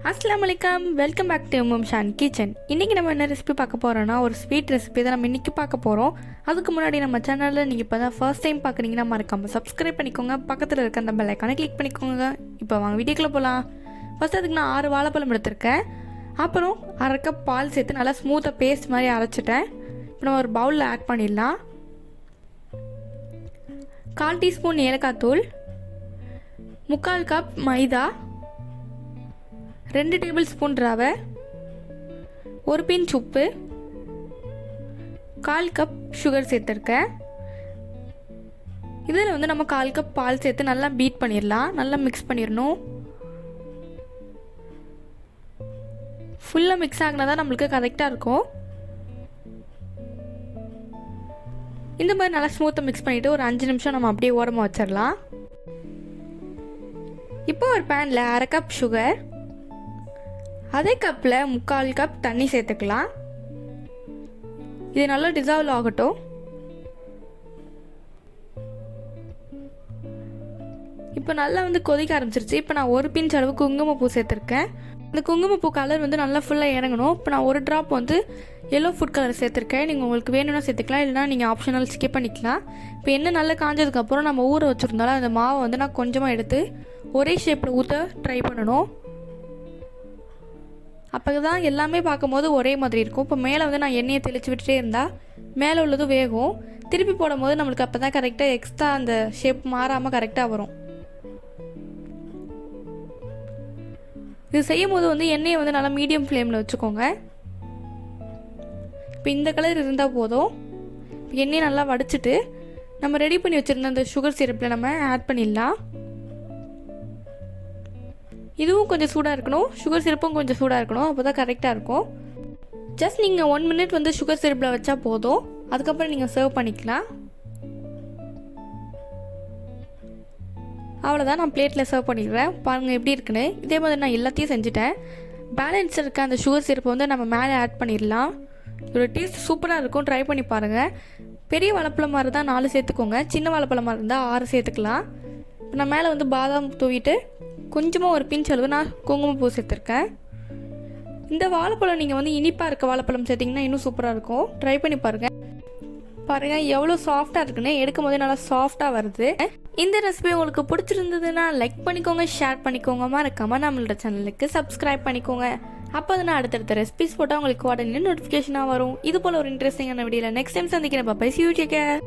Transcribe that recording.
அஸ்ஸலாமு அலைக்கும், welcome back to உம்மம் ஷான் கிச்சன். இன்றைக்கி நம்ம என்ன ரெசிபி பார்க்க போகிறோன்னா, ஒரு ஸ்வீட் ரெசிபி தான் நம்ம இன்றைக்கி பார்க்க போகிறோம். அதுக்கு முன்னாடி நம்ம சேனலில் நீங்கள் இப்போ தான் ஃபர்ஸ்ட் டைம் பார்க்குறீங்கன்னா மறக்காமல் சப்ஸ்கிரைப் பண்ணிக்கோங்க. பக்கத்தில் இருக்க அந்த பெல் ஐக்கானை கிளிக் பண்ணிக்கோங்க. இப்போ வாங்க வீடியோக்குள்ளே போகலாம். ஃபஸ்ட் அதுக்கு நான் 6 வாழைப்பழம் எடுத்திருக்கேன். அப்புறம் 1/2 கப் பால் சேர்த்து நல்லா ஸ்மூத்தாக பேஸ்ட் மாதிரி அரைச்சிட்டேன். இப்போ நம்ம ஒரு பவுலில் ஆட் பண்ணிடலாம். 1/4 டீஸ்பூன் ஏலக்காய் தூள், 3/4 கப் மைதா, 2 டேபிள் ஸ்பூன் ரவை, 1 பிஞ்ச் உப்பு, 1/4 கப் சுகர் சேர்த்துருக்கேன். இதில் வந்து நம்ம 1/4 கப் பால் சேர்த்து நல்லா பீட் பண்ணிடலாம். நல்லா மிக்ஸ் பண்ணிடணும். ஃபுல்லாக மிக்ஸ் ஆகினா தான் நம்மளுக்கு கரெக்டாக இருக்கும். இந்த மாதிரி நல்லா ஸ்மூத்தாக மிக்ஸ் பண்ணிவிட்டு ஒரு 5 நிமிஷம் நம்ம அப்படியே ஓரமாக வச்சிடலாம். இப்போ ஒரு பேனில் 1/2 கப் சுகர், அதே கப்பில் 3/4 கப் தண்ணி சேர்த்துக்கலாம். இது நல்லா டிசால்வ் ஆகட்டும். இப்போ நல்லா வந்து கொதிக்க ஆரம்பிச்சிருச்சு. இப்போ நான் 1 பிஞ்ச் அளவு குங்குமப்பூ சேர்த்துருக்கேன். அந்த குங்குமப்பூ கலர் வந்து நல்லா ஃபுல்லாக இறங்கணும். இப்போ நான் 1 ட்ராப் வந்து எல்லோ ஃபுட் கலர் சேர்த்துருக்கேன். நீங்கள் உங்களுக்கு வேணும்னா சேர்த்துக்கலாம், இல்லைனா நீங்கள் ஆப்ஷனல் ஸ்கிப் பண்ணிக்கலாம். இப்போ எண்ணெய் நல்லா காஞ்சதுக்கப்புறம் நம்ம ஊற வச்சுருந்தாலும் அந்த மாவை வந்து நான் கொஞ்சமாக எடுத்து ஒரே ஷேப்பில் ஊற்ற ட்ரை பண்ணணும். அப்போ தான் எல்லாமே பார்க்கும்போது ஒரே மாதிரி இருக்கும். இப்போ மேலே வந்து நான் எண்ணெயை தெளித்து விட்டுட்டே இருந்தால் மேலே உள்ளதும் வேகும். திருப்பி போடும் போது நம்மளுக்கு அப்போ தான் கரெக்டாக எக்ஸ்ட்ரா அந்த ஷேப் மாறாமல் கரெக்டாக வரும். இது செய்யும் போது வந்து எண்ணெயை வந்து நல்லா மீடியம் ஃப்ளேமில் வச்சுக்கோங்க. இப்போ இந்த கலர் இருந்தால் போதும். இப்போ எண்ணெயை நல்லா வடிச்சிட்டு நம்ம ரெடி பண்ணி வச்சுருந்த அந்த சுகர் சிரப்பில் நம்ம ஆட் பண்ணிடலாம். இதுவும் கொஞ்சம் சூடாக இருக்கணும், சுகர் சிரப்பும் கொஞ்சம் சூடாக இருக்கணும். அப்போ தான் கரெக்டாக இருக்கும். ஜஸ்ட் நீங்கள் 1 மினிட் வந்து சுகர் சிரப்பில் வச்சா போதும். அதுக்கப்புறம் நீங்கள் சர்வ் பண்ணிக்கலாம். அவ்வளோதான், நான் பிளேட்டில் சர்வ் பண்ணிடுவேன். பாருங்கள் எப்படி இருக்குன்னு. இதே மாதிரி நான் எல்லாத்தையும் செஞ்சுட்டேன். பேலன்ஸ் இருக்க அந்த சுகர் சிரப்பை வந்து நம்ம மேலே ஆட் பண்ணிடலாம். இதோட டேஸ்ட் சூப்பராக இருக்கும். ட்ரை பண்ணி பாருங்கள். பெரிய வாழைப்பழமாக இருந்தால் 4 சேர்த்துக்கோங்க, சின்ன வாழைப்பழமாக இருந்தால் 6 சேர்த்துக்கலாம். இப்போ நான் மேலே வந்து பாதாம் தூவிட்டு கொஞ்சமாக 1 பிஞ்ச் அளவு நான் குங்குமப்பூ சேர்த்துருக்கேன். இந்த வாழைப்பழம் நீங்கள் வந்து இனிப்பாக இருக்க வாழைப்பழம் சேர்த்திங்கன்னா இன்னும் சூப்பராக இருக்கும். ட்ரை பண்ணி பாருங்கள். எவ்வளோ சாஃப்டாக இருக்குன்னு. எடுக்கும் போதே நல்லா சாஃப்டாக வருது. இந்த ரெசிபி உங்களுக்கு பிடிச்சிருந்ததுன்னா லைக் பண்ணிக்கோங்க, ஷேர் பண்ணிக்கோங்க. மறக்காமல் நம்மளோட சேனலுக்கு சப்ஸ்கிரைப் பண்ணிக்கோங்க. அப்போ தான் அடுத்தடுத்த ரெசிபிஸ் போட்டால் உங்களுக்கு உடனே நோட்டிஃபிகேஷனாக வரும். இது போல் ஒரு இன்ட்ரெஸ்டிங்கான வீடியோவில் நெக்ஸ்ட் டைம் சந்திக்கிறேன். Bye, see you, take care.